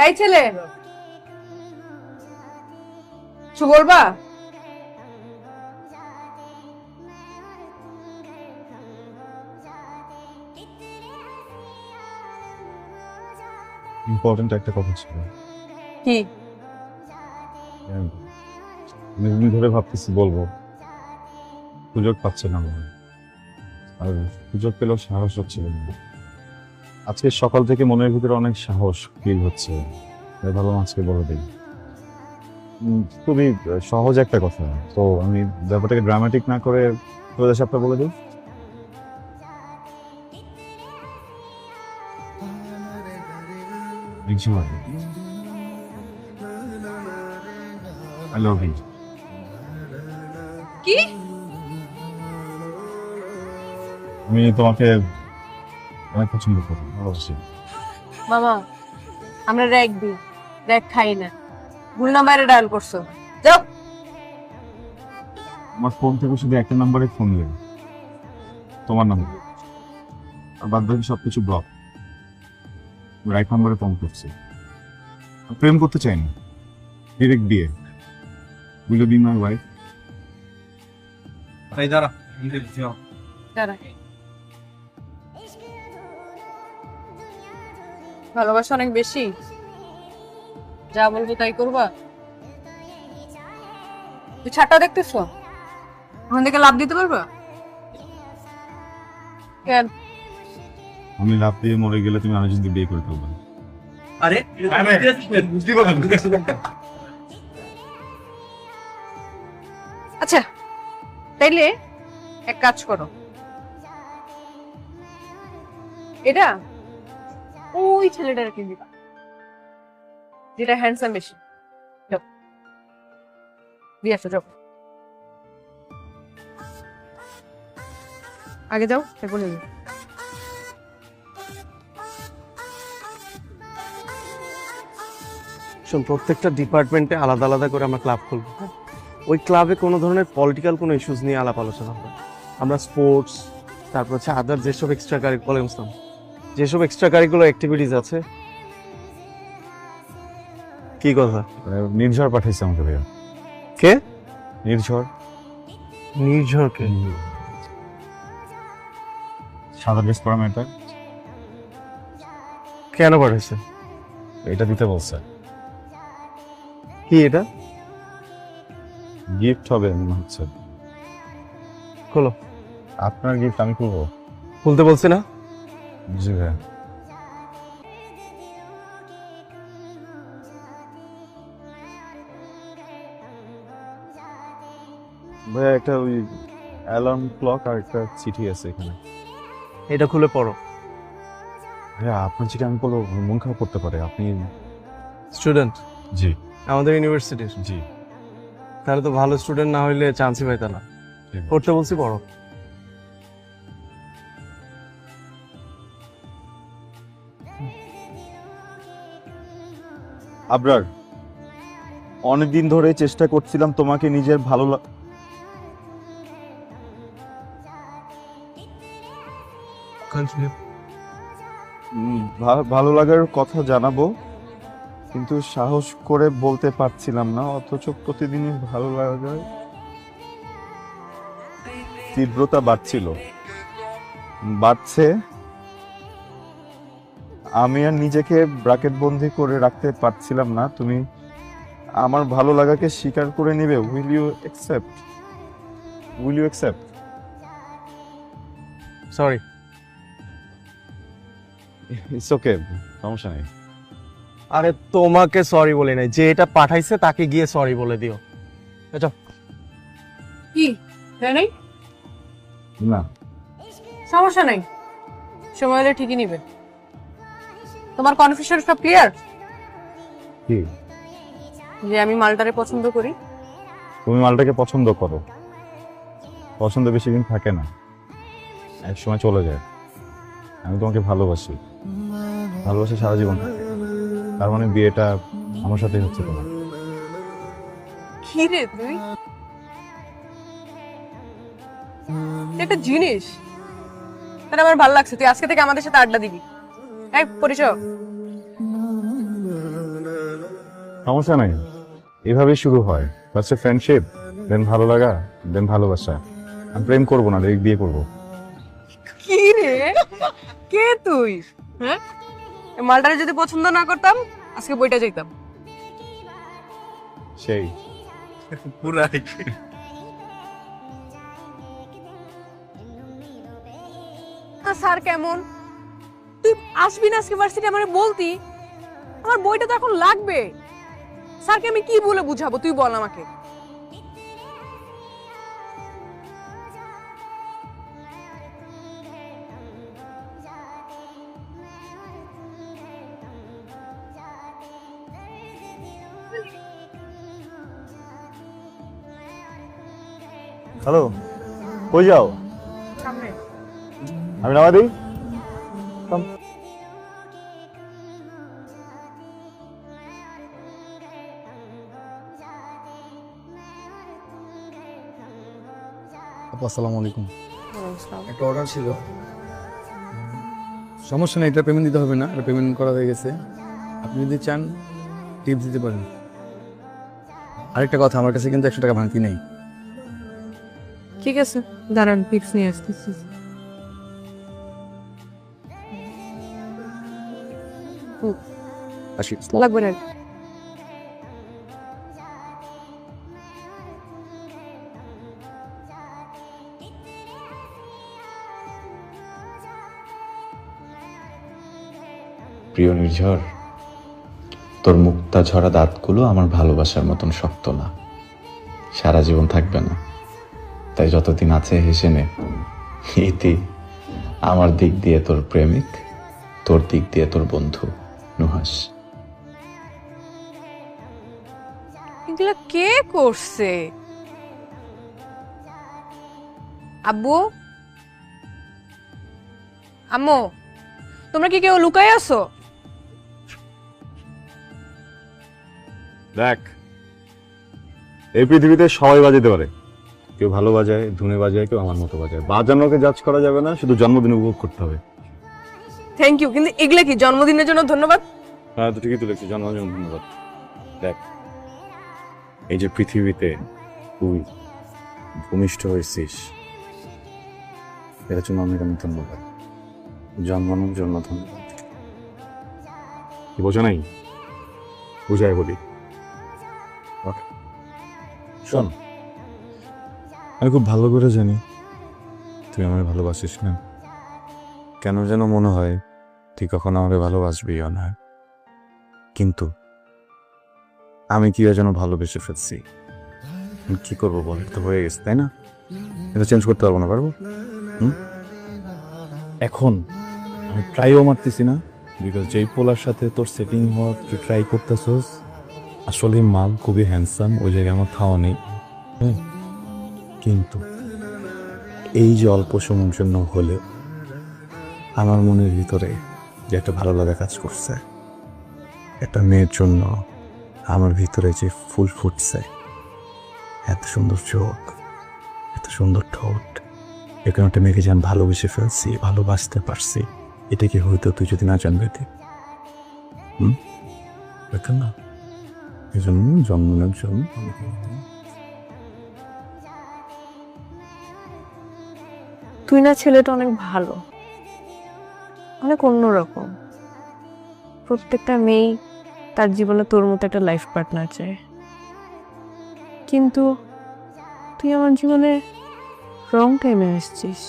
এই ছেলে, কিছু বলবা? ইম্পর্টেন্ট একটা কথা ছিল। কি? অনেকদিন ধরে ভাবতেছি বলবো, সুযোগ পাচ্ছে না মনে হয়। আর সুযোগ পেলেও সাহস হচ্ছিল না। আজকে সকাল থেকে মনের ভিতরে অনেক সাহস ফিল হচ্ছে, তাই ভাবলাম আজকে বলে দিই। খুবই সহজ একটা কথা, তো আমি ব্যাপারটাকে ড্রামাটিক না করে তোদের সাথে বলে দিই। I love you. কি? আমি তোমাকে অনেক পছন্দ করি, ভালোবাসি। মামা, আমরা র‍্যাক দিই, র‍্যাক খাই না। ভুল নাম্বারে ডায়াল করছো, যাও। আমার ফোন থেকে শুধু একটা নাম্বারে ফোন দেবে, তোমার নাম্বার, আর বাদ বাকি সবকিছু ব্লক। রাইট নাম্বারে ফোন করছি। প্রেম করতে চাই না, ডিরেক্ট বিয়ে। Will you be my wife? দাঁড়া। ভালোবাসা অনেক বেশি, যা বলবো তাই করবা? তুই ছাড়টা দেখতেছো, ওখান থেকে লাভ দিতে পারবা? কেন? আমি লাভ দিয়ে মরে গেলে তুমি আরেকজনকে বিয়ে করে ফেলবে। আরে আচ্ছা, তাইলে এক কাজ করো, এটা ওই ছেলেটার কিনে দিবা, যেটা হ্যান্ডসাম বেশি। যাও, দিয়ে আসো, যাও। আগে যাও, তারপর নিবি। শোন, প্রত্যেকটা ডিপার্টমেন্টে আলাদা আলাদা করে আমরা ক্লাব খুলবো। ওই ক্লাবে কোনো ধরনের পলিটিক্যাল কোনো ইস্যুস নিয়ে আলাপ আলোচনা হবে। আমরা স্পোর্টস, তারপর হচ্ছে আদার যেসব এক্সট্রা যেসব এক্সট্রা কারিকুলার অ্যাক্টিভিটিস আছে। কি কথা? নির্ঝর পাঠাইছে আমাকে ভাইয়া। কে? নির্ঝর। নির্ঝরকে? সাদা ড্রেস পরা মেয়েটা। কেন পাঠাইছে? এটা দিতে বলছে। কি এটা? গিফট হবে মনে হচ্ছে। খোলো। আপনার গিফট আমি খুলবো? খুলতে বলছি না? জি ভাইয়া। ভাইয়া একটা ওই অ্যালার্ম ক্লক আর একটা চিঠি আছে এখানে। এটা খুলে পড়ো। ভাইয়া আপনার চিঠি আমি বলবো মন খারাপ করতে পারে, আপনি। স্টুডেন্ট? জি আমাদের ইউনিভার্সিটির? জি। তাহলে তো ভালো স্টুডেন্ট না হইলে চান্সই পাইতা না। পড়তে বলছি, পড়ো। আবরার, অনেকদিন ধরে চেষ্টা করছিলাম তোমাকে নিজের ভালো লাগার কথা জানাবো, কিন্তু সাহস করে বলতে পারছিলাম না, অথচ প্রতিদিনই ভালো লাগার তীব্রতা বাড়ছে। আমি আর নিজেকে ব্র্যাকেট বন্দি করে রাখতে পারছিলাম না। তুমি আমার ভালো লাগাকে স্বীকার করে নেবে? Will you accept? Sorry. It's okay, সমস্যা নেই। আরে তোমাকে সরি বলে নাই, যে এটা পাঠাইছে তাকে গিয়ে সরি বলে দিও। আচ্ছা। কি নেই? না, সমস্যা নাই, সময় হলে ঠিকই নিবে। তোমার কনফিউশন সব ক্লিয়ার? কি? যে আমি মালটারে পছন্দ করি। তুমি মালটাকে পছন্দ করো, পছন্দ বেশি দিন থাকে না, এক সময় চলে যায়। আমি তোমাকে ভালোবাসি সারা জীবন থাকে। তার মানে বিয়েটা আমার সাথেই হচ্ছে তোমার। কি রে তুই, একটা জিনিস তাহলে আমার ভালো লাগছে, তুই আজকে থেকে আমাদের সাথে আড্ডা দিবি। এই পরিচয়। সমস্যা নাই, এভাবেই শুরু হয়। ফার্স্টে ফ্রেন্ডশিপ, দেন ভালো লাগা, দেন ভালোবাসা। আমি প্রেম করবো না, ডাইরেক্ট বিয়ে করবো। কি রে, কে তুই? হ্যাঁ, এই মালটারে যদি পছন্দ না করতাম আজকে বইটা যাইতাম। সেই পুরাই। স্যার কেমন? তুই আসবি না আজকে ভার্সিটি আমারে বলতি। আমার বইটা তো এখন লাগবে। স্যারকে আমি কি বলে বুঝাবো তুই বল আমাকে। হ্যালো, কই যাও? আমি নামা দিই। আপু আসসালামু আলাইকুম। একটা অর্ডার ছিল। সমস্যা নেই, এটা পেমেন্ট দিতে হবে না, এটা পেমেন্ট করা হয়ে গেছে। আপনি যদি চান টিপস দিতে পারেন। আরেকটা কথা, আমার কাছে কিন্তু 100 টাকা ভাঙতি নেই। ঠিক আছে, দাঁড়ান টিপস নিয়ে আসতেছি। আসি। লাগবে না। প্রিয় নির্ঝর, তোর মুক্তা ঝরা দাঁতগুলো আমার ভালোবাসার মতন শক্ত না, সারা জীবন থাকবে না। তাই যতদিন আছে হেসে নে। ইতি, আমার দিক দিয়ে তোর প্রেমিক, তোর দিক দিয়ে তোর বন্ধু নুহাস। এগুলা কে করছে? আব্বু, আম্মু, তোমরা কি কেউ লুকায় আছো? দেখ, এই পৃথিবীতে সবাই বাজাতে পারে। কেউ ভালো বাজায়, ধুনে বাজায়, কেউ আমার মতো বাজায়। বাজানোকে জাজ করা যাবে না, শুধু জন্মদিন উপভোগ করতে হবে। থ্যাংক ইউ, কিন্তু এগুলা কি জন্মদিনের জন্য ধন্যবাদ? হ্যাঁ, তো ঠিকই তুলেছি, জন্মদিন ধন্যবাদ। দেখ, এই যে পৃথিবীতে তুই ভূমিষ্ঠ হয়েছিস, এটার জন্য অনেক অনেক ধন্যবাদ। জন্মানোর জন্য ধন্যবাদ। কি বোঝো নাই? বুঝাই বলি। শোন, আমি খুব ভালো করে জানি তুই আমায় ভালোবাসিস না। কেন যেন মনে হয় তুই কখনো আমাকে ভালোবাসবিও না, কিন্তু আমি কি যেন ভালোবেসে ফেলছি। আমি কি করবো বল, তো হয়ে গেছে, তাই না? এটা চেঞ্জ করতে পারবো না, পারবো? এখন আমি ট্রাইও মারতেছি না, বিকজ যেই পোলার সাথে তোর সেটিং হওয়ার তুই ট্রাই করতেছস, আসলে মাল খুবই হ্যান্ডসাম, ওই জায়গায় আমার খাওয়া নেই। হ্যাঁ, কিন্তু এই যে অল্প সময়ের জন্য হলেও আমার মনের ভিতরে যে একটা ভালো লাগা কাজ করছে, একটা মেয়ের জন্য আমার ভিতরে যে ফুল ফুটছে, এত সুন্দর চোখ, এত সুন্দর ঠোঁট, এখানে একটা মেয়েকে যেন ভালোবেসে ফেলছি, ভালোবাসতে পারছি, এটা কি হইতো তুই যদি না জানবে? দেখেন না, এই জন্য জন্মদিনের জন্য তুই না ছেলেটা অনেক ভালো, অনেক অন্যরকম। প্রত্যেকটা মেয়ে তার জীবনে তোর মতো একটা লাইফ পার্টনার চায়, কিন্তু তুই আমার জীবনে রং টাইমে আসছিস।